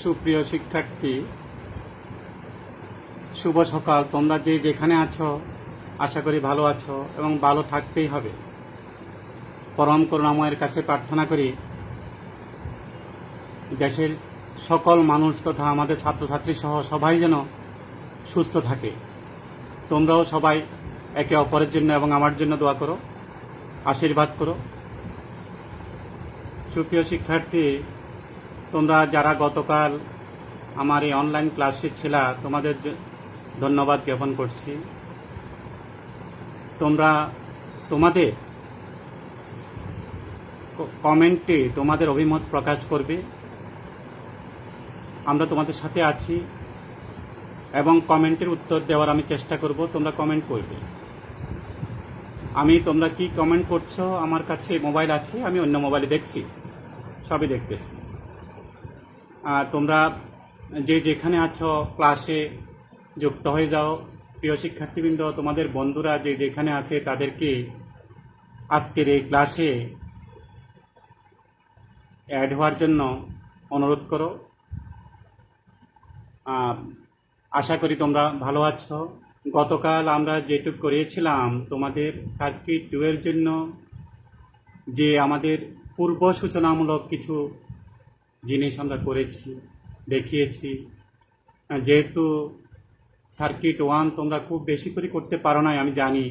সুপ্রিয় শিক্ষার্থী, শুভ সকাল। তোমরা যে যেখানে আছো আশা করি ভালো আছো এবং ভালো থাকতেই হবে। পরম করুণাময়ের কাছে প্রার্থনা করি দেশের সকল মানুষ তথা আমাদের ছাত্রছাত্রী সহ সবাই যেন সুস্থ থাকে। তোমরাও সবাই একে অপরের জন্য এবং আমার জন্য দোয়া করো, আশীর্বাদ করো। সুপ্রিয় শিক্ষার্থী, তোমরা যারা গতকাল আমার এই অনলাইন ক্লাসে ছিলা, তোমাদের ধন্যবাদ জ্ঞাপন করছি। তোমরা তোমাদের কমেন্টে তোমাদের অভিমত প্রকাশ করবে। আমরা তোমাদের সাথে আছি এবং কমেন্টের উত্তর দেওয়ার আমি চেষ্টা করব। তোমরা কমেন্ট করবে। তোমরা কি কমেন্ট করছো, আমার কাছে মোবাইল আছে, আমি অন্য মোবাইলে দেখছি, সবই দেখতেছি। তোমরা যে যেখানে আছো ক্লাসে যুক্ত হয়ে যাও। প্রিয় শিক্ষার্থীবৃন্দ, তোমাদের বন্ধুরা যে যেখানে আছে তাদেরকে আজকের এই ক্লাসে অ্যাড হওয়ার জন্য অনুরোধ করো। আশা করি তোমরা ভালো আছো। গতকাল আমরা যেটুকু করিয়েছিলাম তোমাদের সার্কিট 2 এর জন্য, যে আমাদের পূর্ব সূচনামূলক কিছু জিনিস আমরা করেছি, দেখিয়েছি। যেহেতু সার্কিট 1 তোমরা খুব বেশি করে করতে পারো নাই আমি জানি,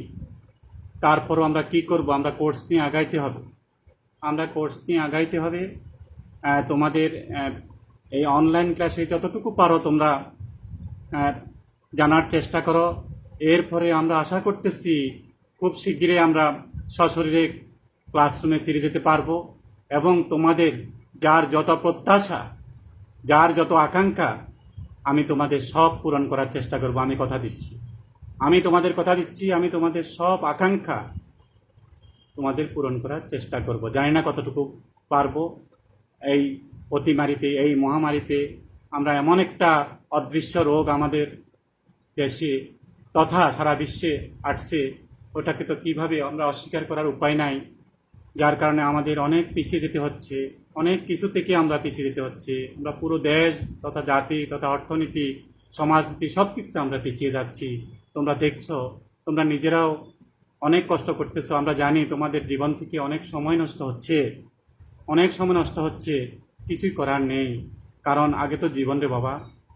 তারপরও আমরা কি করব, আমরা কোর্স নিয়ে আগাইতে হবে। তোমাদের এই অনলাইন ক্লাসে যতটুকু পারো তোমরা জানার চেষ্টা করো। এরপরে আমরা আশা করতেছি খুব শীঘ্রই আমরা সশরীরে ক্লাসরুমে ফিরে যেতে পারবো এবং তোমাদের যার যত প্রত্যাশা, যার যত আকাঙ্ক্ষা, আমি তোমাদের সব পূরণ করার চেষ্টা করব। আমি তোমাদের কথা দিচ্ছি, আমি তোমাদের সব আকাঙ্ক্ষা তোমাদের পূরণ করার চেষ্টা করব। জানি না কতটুকু পারবো। এই অতিমারিতে, এই মহামারীতে আমরা এমন একটা অদৃশ্য রোগ আমাদের দেশে তথা সারা বিশ্বে আসছে, ওটাকে তো কীভাবে আমরা অস্বীকার করার উপায় নাই। যার কারণে আমাদের অনেক পিছিয়ে যেতে হচ্ছে, অনেক কিছু থেকে আমরা পিছিয়ে যেতে হচ্ছে। আমরা পুরো দেশ তথা জাতি তথা অর্থনীতি, সমাজনীতি সব কিছুতে আমরা পিছিয়ে যাচ্ছি। তোমরা দেখছো, তোমরা নিজেরাও অনেক কষ্ট করতেছো। আমরা জানি তোমাদের জীবন থেকে অনেক সময় নষ্ট হচ্ছে। কিছুই করার নেই, কারণ আগে তো জীবন রে বাবা,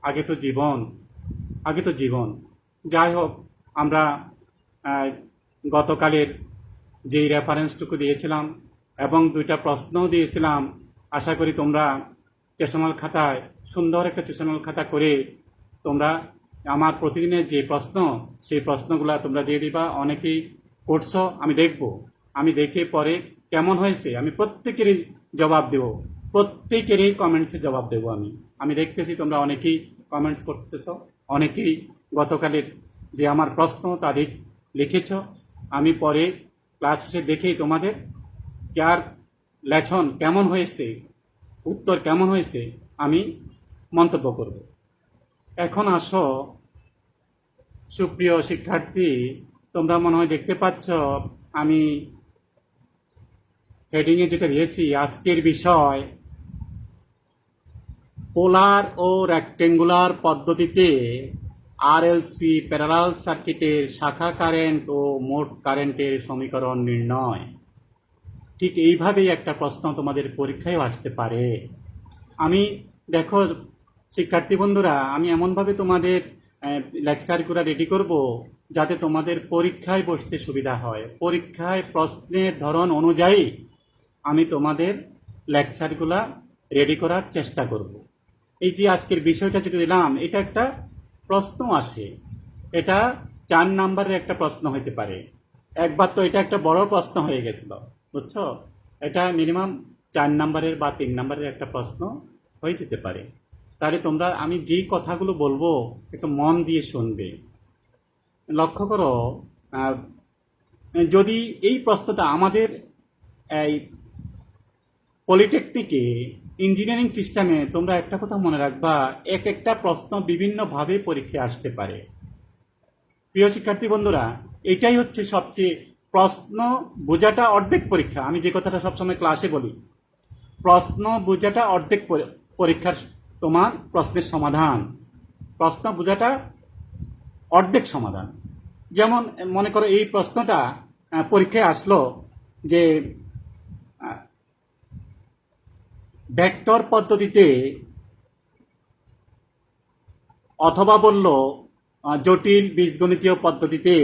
আগে তো জীবন। যাই হোক, আমরা গতকালের যেই রেফারেন্সটুকু দিয়েছিলাম এবং 2টা প্রশ্নও দিয়েছিলাম, আশা করি তোমরা সেশনাল খাতায় সুন্দর একটা সেশনাল খাতা করে তোমরা আমার প্রতিদিনের যে প্রশ্ন, সেই প্রশ্নগুলো তোমরা দিয়ে দিবা। অনেকেই করছো, আমি দেখে পরে কেমন হয়েছে আমি প্রত্যেকেরই জবাব দেব, প্রত্যেকেরই কমেন্টসে জবাব দেব। আমি দেখতেছি তোমরা অনেকেই কমেন্টস করতেছো, অনেকেই গতকালের যে আমার প্রশ্ন তা লিখেছ। আমি পরে ক্লাস শেষে দেখেই তোমাদের কার লেসন কেমন হয়েছে, উত্তর কেমন হয়েছে আমি মন্তব্য করব। এখন আসো সুপ্রিয় শিক্ষার্থী, তোমরা মনে হয় দেখতে পাচ্ছ আমি হেডিংয়ে যেটা দিয়েছি, আজকের বিষয় পোলার ও রেক্টেঙ্গুলার পদ্ধতিতে আরএলসি প্যারালাল সার্কিটের শাখা কারেন্ট ও মোট কারেন্টের সমীকরণ নির্ণয়। ঠিক এইভাবেই একটা প্রশ্ন তোমাদের পরীক্ষায় আসতে পারে। দেখো শিক্ষার্থী বন্ধুরা, আমি এমনভাবে তোমাদের লেকচারগুলো রেডি করব যাতে তোমাদের পরীক্ষায় বসতে সুবিধা হয়। পরীক্ষায় প্রশ্নের ধরন অনুযায়ী আমি তোমাদের লেকচারগুলা রেডি করার চেষ্টা করব। এই যে আজকের বিষয়টা যেটা দিলাম, এটা একটা প্রশ্ন আসে, এটা 4 নাম্বারের একটা প্রশ্ন হতে পারে। একবার তো এটা একটা বড় প্রশ্ন হয়ে গেছিল, বুঝছো? এটা মিনিমাম 4 নাম্বারের বা 3 নাম্বারের একটা প্রশ্ন হয়ে যেতে পারে। তাহলে তোমরা আমি যেই কথাগুলো বলবো একটু মন দিয়ে শুনবে। লক্ষ্য করো, যদি এই প্রশ্নটা আমাদের এই পলিটেকনিকে ইঞ্জিনিয়ারিং সিস্টেমে, তোমরা একটা কথা মনে রাখবা, একটা প্রশ্ন বিভিন্নভাবে পরীক্ষায় আসতে পারে। প্রিয় শিক্ষার্থী বন্ধুরা, এটাই হচ্ছে সবচেয়ে প্রশ্ন বোঝাটা অর্ধেক পরীক্ষা। আমি যে কথাটা সবসময় ক্লাসে বলি, প্রশ্ন বোঝাটা অর্ধেক পরীক্ষার তোমার প্রশ্নের সমাধান। প্রশ্ন বোঝাটা অর্ধেক সমাধান। যেমন মনে করো এই প্রশ্নটা পরীক্ষায় আসলো যে ভেক্টর পদ্ধতিতে, অথবা বলল জটিল বীজগণিতীয় পদ্ধতিতে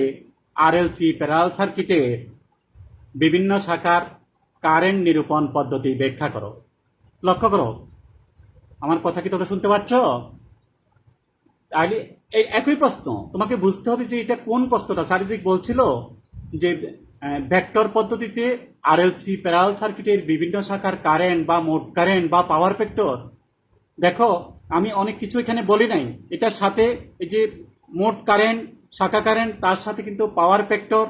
আরএলসি প্যারালাল সার্কিটের বিভিন্ন শাখার কারেন্ট নিরূপণ পদ্ধতি ব্যাখ্যা করো। লক্ষ্য করো, আমার কথা কি তোমরা শুনতে পাচ্ছ? তাহলে এই একই প্রশ্ন, তোমাকে বুঝতে হবে যে এটা কোন প্রশ্নটা। সারিজিক বলছিল যে ভেক্টর পদ্ধতিতে আরএলসি প্যারালাল সার্কিটের বিভিন্ন শাখার কারেন্ট বা মোট কারেন্ট বা পাওয়ার ভেক্টর। দেখো আমি অনেক কিছু এখানে বলি নাই, এটার সাথে এই যে মোট কারেন্ট, শাখা কারেন্ট, তার সাথে কিন্তু পাওয়ার ভেক্টর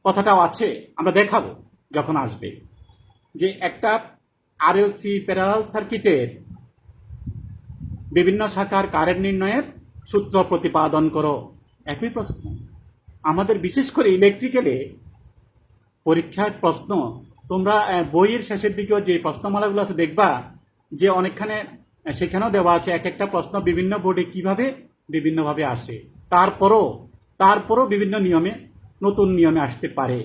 কথাটাও আছে। আমরা দেখাবো যখন আসবে যে একটা আরএলসি প্যারালাল সার্কিটের বিভিন্ন শাখার কারেন্ট নির্ণয়ের সূত্র প্রতিপাদন করো। একই প্রশ্ন আমাদের, বিশেষ করে ইলেকট্রিক্যালে পরীক্ষার প্রশ্ন। তোমরা বইয়ের শেষের দিকেও যে প্রশ্নমালাগুলো আছে দেখবা যে অনেকখানে সেখানেও দেওয়া আছে এক একটা প্রশ্ন বিভিন্ন বোর্ডে কিভাবে বিভিন্নভাবে আসে। তারপরও বিভিন্ন নিয়মে, নতুন নিয়মে আসতে পারে।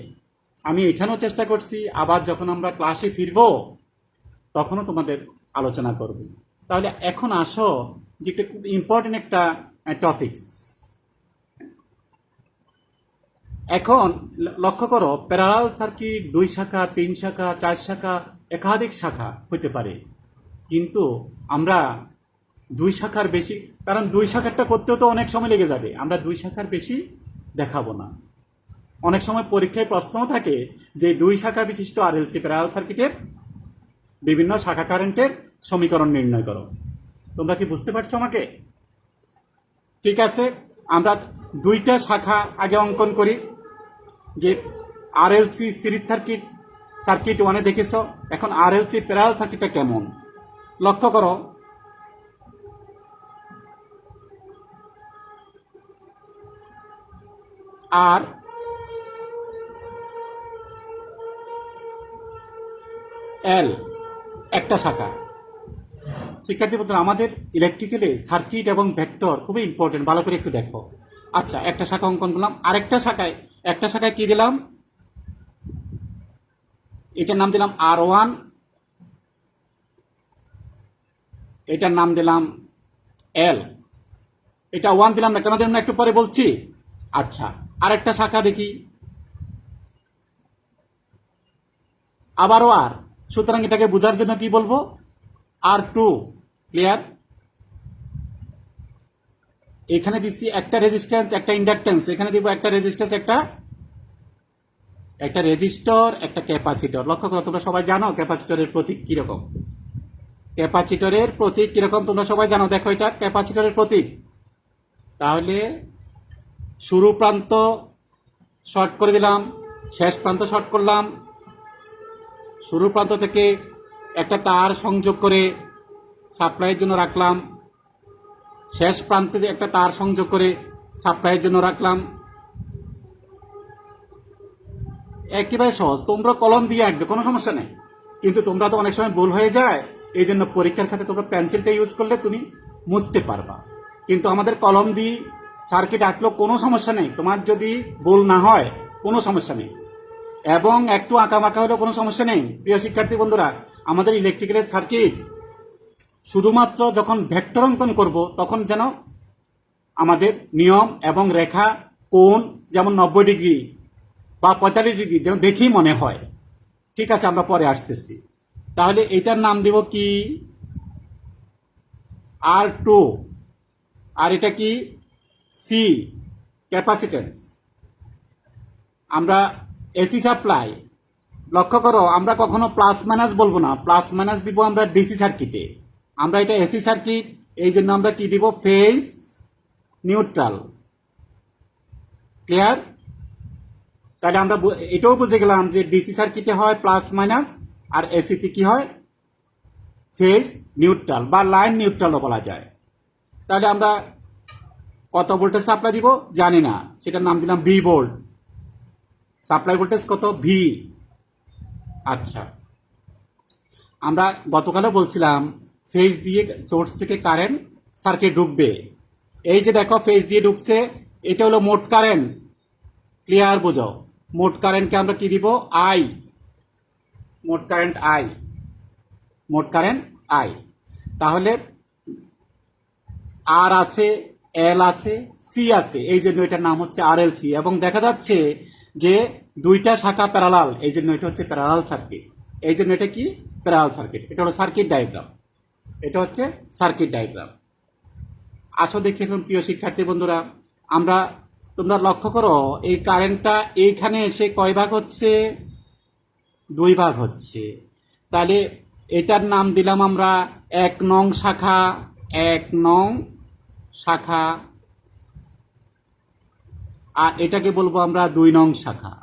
আমি এখানেও চেষ্টা করছি, আবার যখন আমরা ক্লাসে ফিরব তখনও তোমাদের আলোচনা করব। তাহলে এখন আসো যে একটা খুব ইম্পর্টেন্ট একটা টপিকস। এখন লক্ষ্য করো, প্যারালাল সার্কিট 2 শাখা, 3 শাখা, 4 শাখা, একাধিক শাখা হতে পারে, কিন্তু আমরা 2 শাখার বেশি, কারণ 2 শাখারটা করতেও তো অনেক সময় লেগে যাবে, আমরা 2 শাখার বেশি দেখাবো না। অনেক সময় পরীক্ষায় প্রশ্নও থাকে যে 2 শাখা বিশিষ্ট আরএলসি প্যারালাল সার্কিটের বিভিন্ন শাখা কারেন্টের সমীকরণ নির্ণয় করো। তোমরা কি বুঝতে পারছো আমাকে? ঠিক আছে, আমরা 2টা শাখা আগে অঙ্কন করি। যে আরএলসি সিরিজ সার্কিট 1-এ দেখেছ, এখন আরএলসি প্যারালাল সার্কিটটা কেমন লক্ষ্য করো। আর এল একটা শাখা। শিক্ষার্থী বন্ধুরা, আমাদের ইলেকট্রিক্যালে সার্কিট এবং ভেক্টর খুবই ইম্পর্টেন্ট, ভালো করে একটু দেখো। আচ্ছা, একটা শাখা অঙ্কন করলাম, একটা শাখায় কি দিলাম? এটার নাম দিলাম R1, এটার নাম দিলাম L। এটা 1 দিলাম না, কেন দিলাম না একটু পরে বলছি। আচ্ছা, আরেকটা শাখা দেখি, আবারও আর। সুতরাং এটাকে বোঝার জন্য কি বলবো? R2। ক্লিয়ার? এখানে দিচ্ছি একটা রেজিস্ট্যান্স, একটা ইন্ডাকটেন্স, এখানে দিব একটা রেজিস্ট্যান্স, একটা রেজিস্টর, একটা ক্যাপাসিটর। লক্ষ্য করো, তোমরা সবাই জানো ক্যাপাসিটরের প্রতীক কিরকম। ক্যাপাসিটরের প্রতীক কিরকম তোমরা সবাই জানো। দেখো, এটা ক্যাপাসিটরের প্রতীক। তাহলে শুরু প্রান্ত শর্ট করে দিলাম, শেষ প্রান্ত শর্ট করলাম। শুরু প্রান্ত থেকে একটা তার সংযোগ করে সাপ্লাইয়ের জন্য রাখলাম, শেষ প্রান্তে একটা তার সংযোগ করে সাপ্লাইয়ের জন্য রাখলাম। একেবারে সহজ, তোমরা কলম দিয়ে আঁকবে, কোনো সমস্যা নেই। কিন্তু তোমরা তো অনেক সময় ভুল হয়ে যায়, এই জন্য পরীক্ষার খাতে তোমরা পেন্সিলটা ইউজ করলে তুমি মুছতে পারবা। কিন্তু আমাদের কলম দিয়ে সার্কিট আঁকলেও কোনো সমস্যা নেই, তোমার যদি ভুল না হয় কোনো সমস্যা নেই, এবং একটু আঁকাবাঁকা হলেও কোনো সমস্যা নেই। প্রিয় শিক্ষার্থী বন্ধুরা, আমাদের ইলেকট্রিক্যালের সার্কিট শুধুমাত্র যখন ভেক্টর অঙ্কন করব তখন যেন আমাদের নিয়ম এবং রেখা, কোণ, যেমন 90 ডিগ্রি বা 45 ডিগ্রি যেন দেখেই মনে হয়। ঠিক আছে, আমরা পরে আসতেছি। তাহলে এটার নাম দেব কি? R2। আর এটা কি? C, capacitance. আমরা এসি সাপ্লাই। লক্ষ্য করো, আমরা কখনো প্লাস মাইনাস বলবো না, প্লাস মাইনাস দিব আমরা ডিসি সার্কিটে। আমরা এটা এসি সার্কিট, এই জন্য আমরা কি দিব? Phase neutral. ক্লিয়ার? তাহলে আমরা এটাও বুঝে গেলাম যে ডিসি সার্কিটে হয় প্লাস মাইনাস, আর এসিতে কি হয়? ফেজ নিউট্রাল বা লাইন নিউট্রালও বলা যায়। তাহলে আমরা কত ভোল্টেজ সাপ্লাই দিব জানি না, সেটার নাম দিলাম ভি ভোল্ট। সাপ্লাই ভোল্টেজ কত? ভি। আচ্ছা, আমরা গতকালও বলছিলাম ফেজ দিয়ে সোর্স থেকে কারেন্ট সার্কিট ঢুকবে। এই যে দেখো ফেজ দিয়ে ঢুকছে, এটা হলো মোট কারেন্ট। ক্লিয়ার বোঝো? মোট কারেন্টকে আমরা কি দিব? আই। মোট কারেন্ট আই, মোট কারেন্ট আই। তাহলে আর আছে, এল আছে, সি আছে, এই জন্য এটার নাম হচ্ছে আর এল সি। এবং দেখা যাচ্ছে যে দুইটা শাখা প্যারালাল, এই জন্য এটা হচ্ছে প্যারালাল সার্কিট। এই জন্য এটা কি? Parallel circuit. এটা হলো সার্কিট ডায়াগ্রাম, এটা হচ্ছে সার্কিট ডায়াগ্রাম। আসো দেখি এখন প্রিয় শিক্ষার্থী বন্ধুরা, আমরা তোমরা লক্ষ্য করো এই কারেন্টটা এইখানে এসে কয় ভাগ হচ্ছে? 2 ভাগ হচ্ছে। তাহলে এটার নাম দিলাম আমরা 1 নং শাখা, 1 নং শাখা, আর এটাকে বলবো আমরা 2 নং শাখা,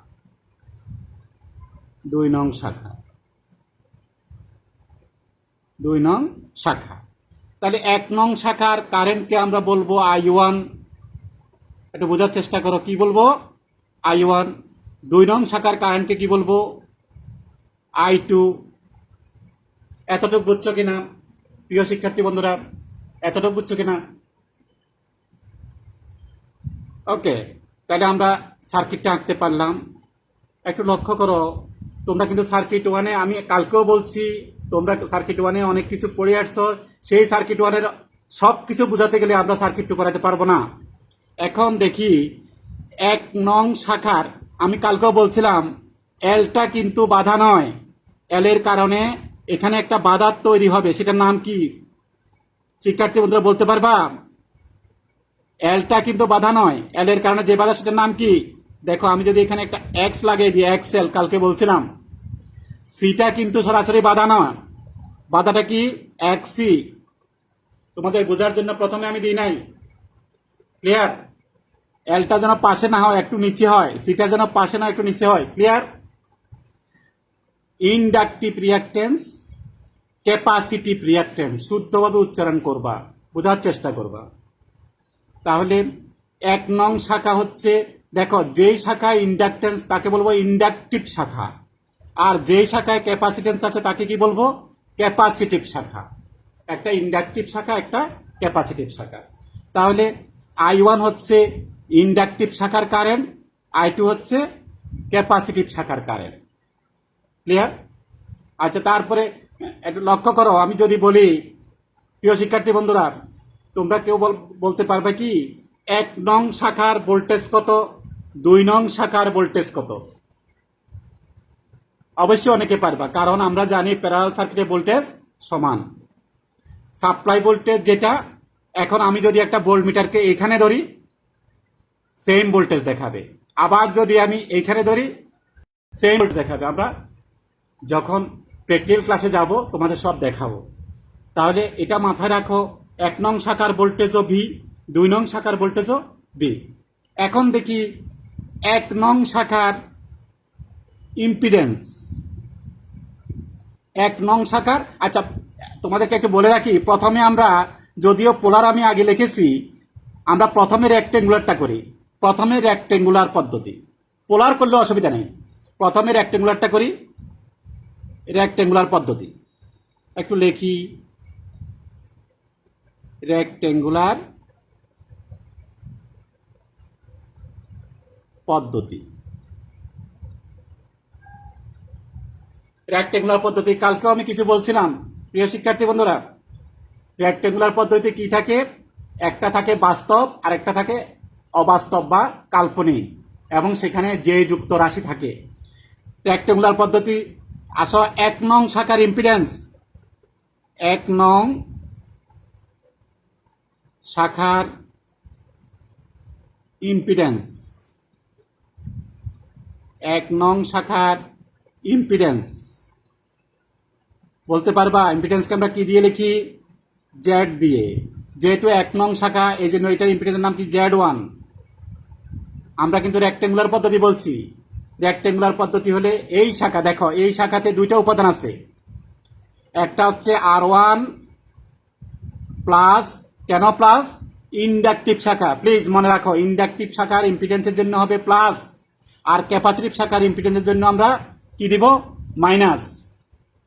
2 নং শাখা, 2 নং শাখা। তাহলে 1 নং শাখার কারেন্টকে আমরা বলবো I1। একটু বোঝার চেষ্টা করো, কি বলবো? I1। 2 নং শাখার কারেন্টকে কি বলবো? I2। এতটুকু বুঝছো কিনা প্রিয় শিক্ষার্থী বন্ধুরা? এতটুকু বুঝছো কিনা? ওকে, তাহলে আমরা সার্কিটটা আঁকতে পারলাম। একটু লক্ষ্য করো, তোমরা কিন্তু সার্কিট 1-এ, আমি কালকেও বলছি, তোমরা সার্কিট 1-এ অনেক কিছু পড়ে আসছো। সেই সার্কিট 1-এর সব কিছু বোঝাতে গেলে আমরা সার্কিট 2 করাতে পারবো না। এখন দেখি 1 নং শাখার, আমি কালকেও বলছিলাম এলটা কিন্তু বাধা নয়। এলের কারণে এখানে একটা বাধা তৈরি হবে, সেটার নাম কি শিক্ষার্থী বন্ধুরা বলতে পারবা? এলটা কিন্তু বাধা নয়, এলের কারণে যে বাধা সেটার নাম কি? দেখো আমি যদি এখানে একটা এক্স লাগিয়ে দিই, এক্সেল, কালকে বলছিলাম সিটা কিন্তু সরাসরি বাধা নয়, বাধাটা কি? এক্সি। তোমাদের বোঝার জন্য প্রথমে আমি দিই নাই। ক্লিয়ার? এলটা যেন পাশে না হয়, একটু নিচে হয়, সিটা যেন পাশে না একটু নিচে হয়। Clear? Inductive reactance, capacitive reactance, শুদ্ধভাবে উচ্চারণ করবা, বোঝার চেষ্টা করবা। তাহলে 1 নং শাখা হচ্ছে, দেখো যেই শাখায় ইন্ডাকটেন্স তাকে বলবো ইন্ডাকটিভ শাখা, আর যেই শাখায় ক্যাপাসিটেন্স আছে তাকে কি বলবো? ক্যাপাসিটিভ শাখা। একটা ইন্ডাকটিভ শাখা, একটা ক্যাপাসিটিভ শাখা। তাহলে I1 হচ্ছে ইন্ডাকটিভ শাখার কারেন্ট, I2 হচ্ছে ক্যাপাসিটিভ শাখার কারেন্ট। ক্লিয়ার? আচ্ছা, তারপরে একটু লক্ষ্য করো, আমি যদি বলি প্রিয় শিক্ষার্থী বন্ধুরা, তোমরা কেউ বলতে পারবে কি 1 নং শাখার ভোল্টেজ কত, 2 নং শাখার ভোল্টেজ কত? অবশ্যই অনেকে পারবা, কারণ আমরা জানি প্যারালাল সার্কিটের ভোল্টেজ সমান। সাপ্লাই ভোল্টেজ যেটা, এখন আমি যদি একটা ভোল্ট মিটারকে এখানে ধরি সেম ভোল্টেজ দেখাবে, আবার যদি আমি এইখানে ধরি সেম ভোল্টেজ দেখাবে। আমরা যখন প্র্যাকটিক্যাল ক্লাসে যাব তোমাদের সব দেখাবো। তাহলে এটা মাথায় রাখো, 1 নং শাখার ভোল্টেজও ভি, 2 নং শাখার ভোল্টেজও ভি। এখন দেখি 1 নং শাখার ইম্পিডেন্স, 1 নং শাখার। আচ্ছা, তোমাদেরকে একটু বলে রাখি, প্রথমে আমরা, যদিও পোলার আমি আগে লিখেছি, আমরা প্রথমে রেক্টেঙ্গুলারটা করি। প্রথমে রেক্টেঙ্গুলার পদ্ধতি, পোলার করলে অসুবিধা নেই, প্রথমে রেক্টেঙ্গুলারটা করি, রেক্টেঙ্গুলার পদ্ধতি। একটু লিখি, রেক্টেঙ্গুলার পদ্ধতি। রেক্টেঙ্গুলার পদ্ধতি কালকেও আমি কিছু বলছিলাম প্রিয় শিক্ষার্থী বন্ধুরা। রেক্টেঙ্গুলার পদ্ধতি কি থাকে? একটা থাকে বাস্তব আর একটা থাকে অবাস্তব বা কাল্পনিক, এবং সেখানে যে যুক্ত রাশি থাকে। রেক্টেঙ্গুলার পদ্ধতি, আসো 1 নং শাখার ইম্পিডেন্স, 1 নং শাখার ইম্পিডেন্স, 1 নং শাখার ইম্পিডেন্স বলতে পারবা? ইম্পিডেন্সকে আমরা কি দিয়ে লিখি? জেড দিয়ে। যেহেতু 1 নং শাখা, এই জন্য এটার ইম্পিডেন্সের নাম কি? Z1। আমরা কিন্তু রেক্টেঙ্গুলার পদ্ধতি বলছি। রেক্টেঙ্গুলার পদ্ধতি হলে এই শাখা, দেখো এই শাখাতে 2টা উপাদান আছে, একটা হচ্ছে R1 প্লাস, কেন প্লাস? ইন্ডাকটিভ শাখা, প্লিজ মনে রাখো, ইন্ডাকটিভ শাখার ইম্পিডেন্সের জন্য হবে প্লাস, আর ক্যাপাসিটিভ শাখার ইম্পিডেন্সের জন্য আমরা কি দিব? Minus.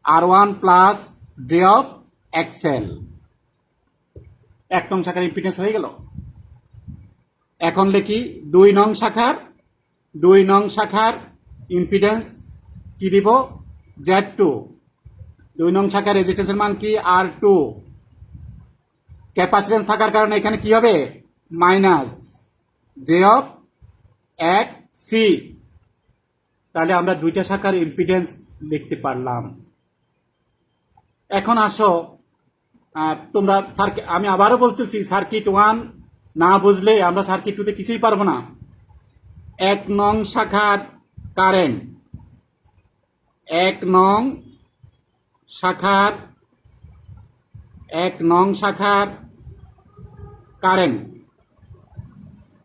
R1 plus J of X L. 1 নং শাখার ইম্পিডেন্স হয়ে গেল। এখন লিখি 2 নং শাখার ইম্পিডেন্স কি দিব? Z2। 2 নং শাখার রেজিস্ট্যান্সের মান কি? R2। ক্যাপাসিট্যান্স থাকার কারণে এখানে কি হবে? Minus J of XC। তাহলে আমরা 2টা শাখার ইম্পিডেন্স লিখতে পারলাম। এখন আসো তোমরা আমি আবারও বলতেছি, সার্কিট 1 না বুঝলে আমরা সার্কিট 2তে কিছুই পারবো না। 1 নং শাখার কারেন্ট, 1 নং শাখার কারেন্ট।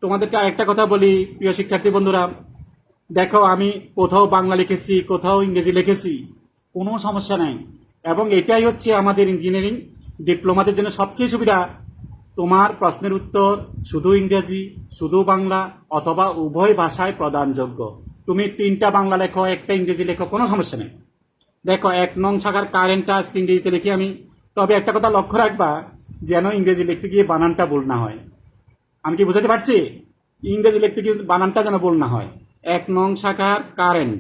তোমাদেরকে আরেকটা কথা বলি প্রিয় শিক্ষার্থী বন্ধুরা, দেখো আমি কোথাও বাংলা লিখেছি, কোথাও ইংরেজি লিখেছি, কোনো সমস্যা নাই। এবং এটাই হচ্ছে আমাদের ইঞ্জিনিয়ারিং ডিপ্লোমাদের জন্য সবচেয়ে সুবিধা। তোমার প্রশ্নের উত্তর শুধু ইংরেজি, শুধু বাংলা অথবা উভয় ভাষায় প্রদানযোগ্য। তুমি 3টা বাংলা লেখো, 1টা ইংরেজি লেখো, কোনো সমস্যা নেই। দেখো 1 নং শাখার কারেন্টটা আজকে ইংরেজিতে লিখি আমি। তবে একটা কথা লক্ষ্য রাখবা, যেন ইংরেজি লিখতে গিয়ে বানানটা ভুল না হয়। আমি কি বুঝাতে পারছি? ইংরেজি লিখতে গিয়ে বানানটা যেন ভুল না হয়। 1 নং শাখার কারেন্ট,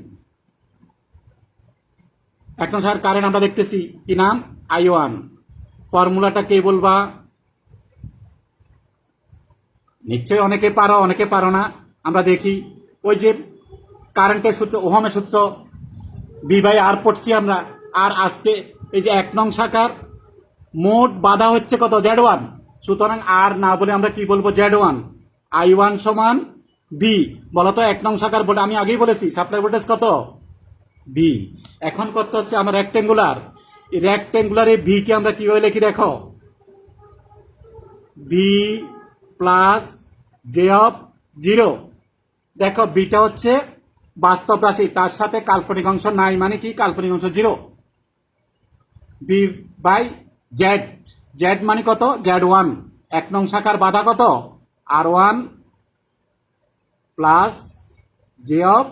1 নং শাখার কারেন্ট আমরা দেখতেছি কি নাম? I1। ফর্মুলাটা কে বলবা? নিশ্চয়ই অনেকে পারো, অনেকে পারো না। আমরা দেখি ওই যে কারেন্টের সূত্র, ওহমের সূত্র, V/R পড়ছি আমরা। আর আজকে এই যে 1 নং শাখার মোট বাধা হচ্ছে কত? Z1। সুতরাং আর না বলে আমরা কি বলবো? Z1। I1 সমান B। বলতো 1 নং শাখার ভোল্টেজ, আমি আগেই বলেছি সাপ্লাই ভোল্টেজ কত? B। এখন কত হচ্ছে আমার রেক্টেঙ্গুলার। এই রেক্টেঙ্গুলারে V কে আমরা কিভাবে লিখি দেখো? B plus J of 0। দেখো বিটা হচ্ছে বাস্তব রাশি, তার সাথে কাল্পনিক অংশ নাই, মানে কি? কাল্পনিক অংশ 0। B/Z। Z মানে কত? Z1। 1 নং শাখার বাধা কত? R1 plus J of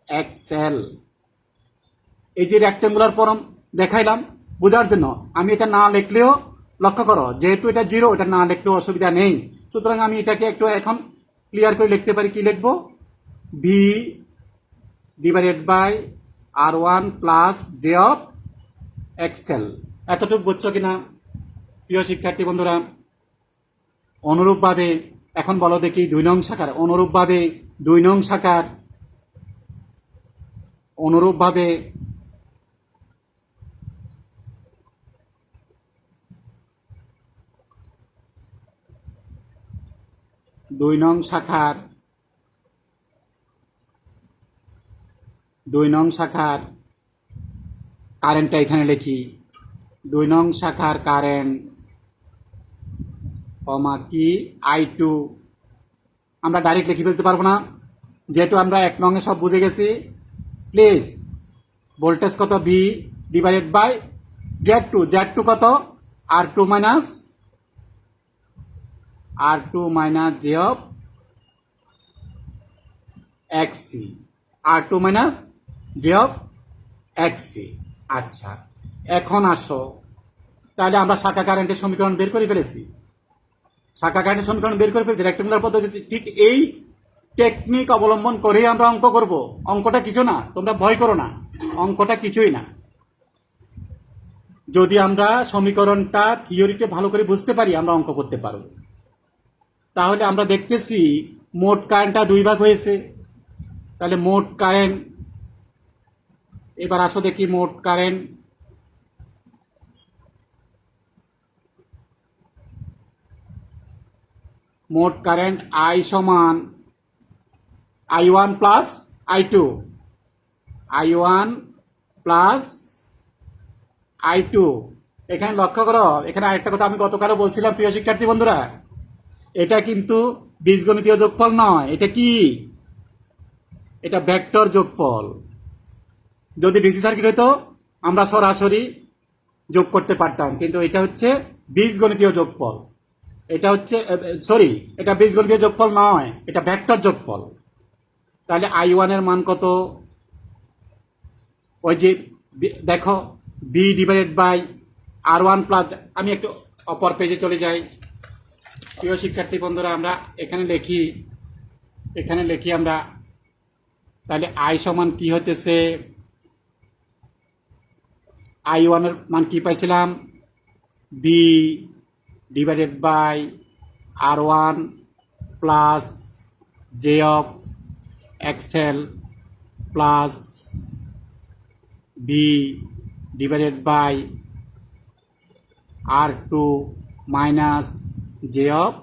XL। এই যে রেক্টেঙ্গুলার ফর্ম দেখাইলাম বোঝার জন্য। আমি এটা না লিখলেও, লক্ষ্য করো যেহেতু এটা 0, এটা না লিখলেও অসুবিধা নেই। সুতরাং আমি এটাকে একটু এখন ক্লিয়ার করে লিখতে পারি। কি লিখবো? B divided by R1 plus J of XL। এতটুকু বুঝছো কিনা প্রিয় শিক্ষার্থী বন্ধুরা? অনুরূপভাবে এখন বলো দেখি 2 নং শাখার, অনুরূপভাবে 2 নং শাখার, অনুরূপভাবে 2 নং শাখার, 2 নং শাখার কারেন্টটা এখানে লিখি। 2 নং শাখার কারেন্ট কমা কি? I2। আমরা ডাইরেক্ট লিখে ফেলতে পারবো না, যেহেতু আমরা 1 নং এ সব বুঝে গেছি। প্লিজ ভোল্টেজ কত? V divided by Z2। Z2 কত? R2 minus J of XC। R2 minus J of XC। আচ্ছা, এখন আসো, তাহলে আমরা শাখা কারেন্টের সমীকরণ বের করে ফেলেছি। শাখা কারেন্টের সমীকরণ বের করে ফেলেছি রেক্টেঙ্গুলার পদ্ধতিতে। ঠিক এই টেকনিক অবলম্বন করেই আমরা অঙ্ক করব। অঙ্কটা কিছু না, তোমরা ভয় করো না, অঙ্কটা কিছুই না। যদি আমরা সমীকরণটা থিওরিতে ভালো করে বুঝতে পারি, আমরা অঙ্ক করতে পারব। তাহলে আমরা দেখতেছি মোট কারেন্টটা 2 ভাগ হয়েছে। তাহলে মোট কারেন্ট, এবার আসো দেখি মোট কারেন্ট। মোট কারেন্ট I সমান I1 plus I2। I1 plus I2। এখানে লক্ষ্য করো, এখানে আরেকটা কথা আমি গতকালও বলছিলাম প্রিয় শিক্ষার্থী বন্ধুরা, এটা কিন্তু বীজগণিতীয় যোগফল নয়। এটা কি? এটা ভেক্টর যোগফল। যদি ডিসি সার্কিট হতো আমরা সরাসরি যোগ করতে পারতাম, কিন্তু এটা হচ্ছে বীজগণিতীয় যোগফল। এটা হচ্ছে এটা বীজগণিতীয় যোগফল নয়, এটা ভেক্টর যোগফল। তাহলে I1 এর মান কত? ওই যে দেখো B divided by R1 plus, আমি একটু অপর পেজে চলে যাই। প্রিয় শিক্ষার্থী বন্ধুরা, আমরা এখানে লিখি আমরা, তাহলে আই সমান কি হতেছে, I1 এর মান কি পাইছিলাম, B divided by R1 plus J of XL plus B divided by R2 minus J of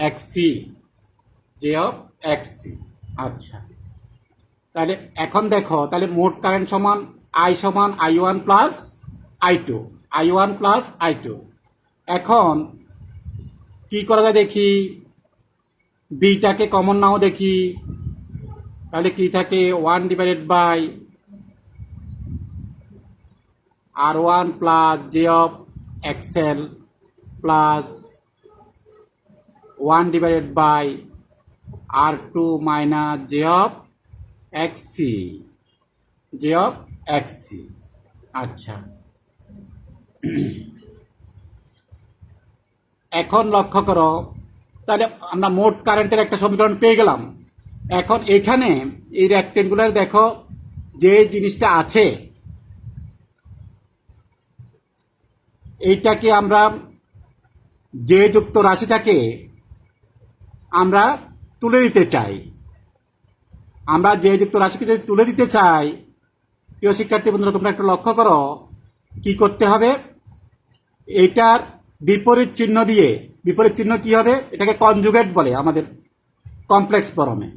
XC. আচ্ছা, তাহলে এখন দেখো, তাহলে মোট কারেন্ট সমান I1 প্লাস I2। এখন কি করা যায় দেখি, বিটাকে কমন নাও দেখি, তাহলে কি থাকে, 1 divided by R1 plus J of XL plus 1 divided by R2 minus J of XC. আচ্ছা, এখন লক্ষ্য করো, তাহলে আমরা মোট কারেন্টের একটা সমীকরণ পেয়ে গেলাম। এখন এখানে এই রেক্টেঙ্গুলার দেখো যে জিনিসটা আছে, এইটাকে আমরা যে যুক্ত রাশিটাকে আমরা তুলে দিতে চাই। আমরা যে যুক্ত রাশিকে যদি তুলে দিতে চাই, প্রিয় শিক্ষার্থী বন্ধুরা তোমরা একটু লক্ষ্য করো কি করতে হবে, এইটার বিপরীত চিহ্ন দিয়ে, বিপরীত চিহ্ন কি হবে, এটাকে কনজুগেট বলে আমাদের কমপ্লেক্স ফর্মে,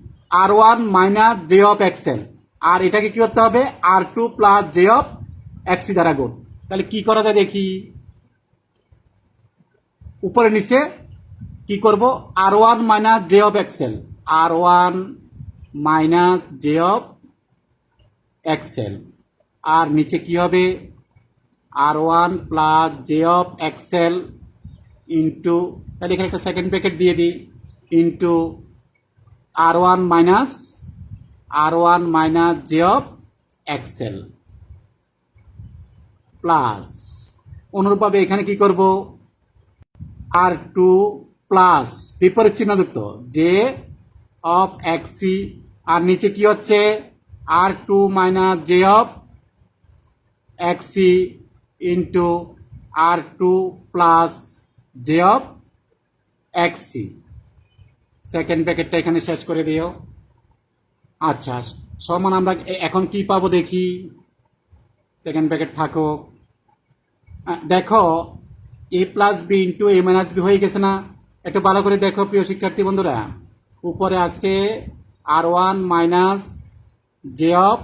R1 minus J of XL, আর এটাকে কি করতে হবে, R2 প্লাস জে অফ এক্সি দ্বারা গুণ। তাহলে কি করা যায় দেখি, উপরে নিচে কি করব, R1 minus J of Excel, R1 minus J of XL, আর নিচে কি হবে, R1 plus J of XL into, তাহলে এখানে একটা সেকেন্ড ব্র্যাকেট দিয়ে দিই, into R1 minus J of XL plus, অনুরূপভাবে এখানে কি করব, R2 প্লাস বিপরীত চিহ্নযুক্ত জে অফ এক্সি, আর নিচে কি হচ্ছে, R2 minus J of XC into R2 plus J of XC, second ব্র্যাকেটটা এখানে শেষ করে দিও। আচ্ছা, সমান আমরা এখন কি পাবো দেখি, সেকেন্ড ব্র্যাকেট থাকো, দেখো এ plus B into A minus B হয়ে গেছে না, একটু ভালো করে দেখো প্রিয় শিক্ষার্থী বন্ধুরা, উপরে আছে R1 minus J of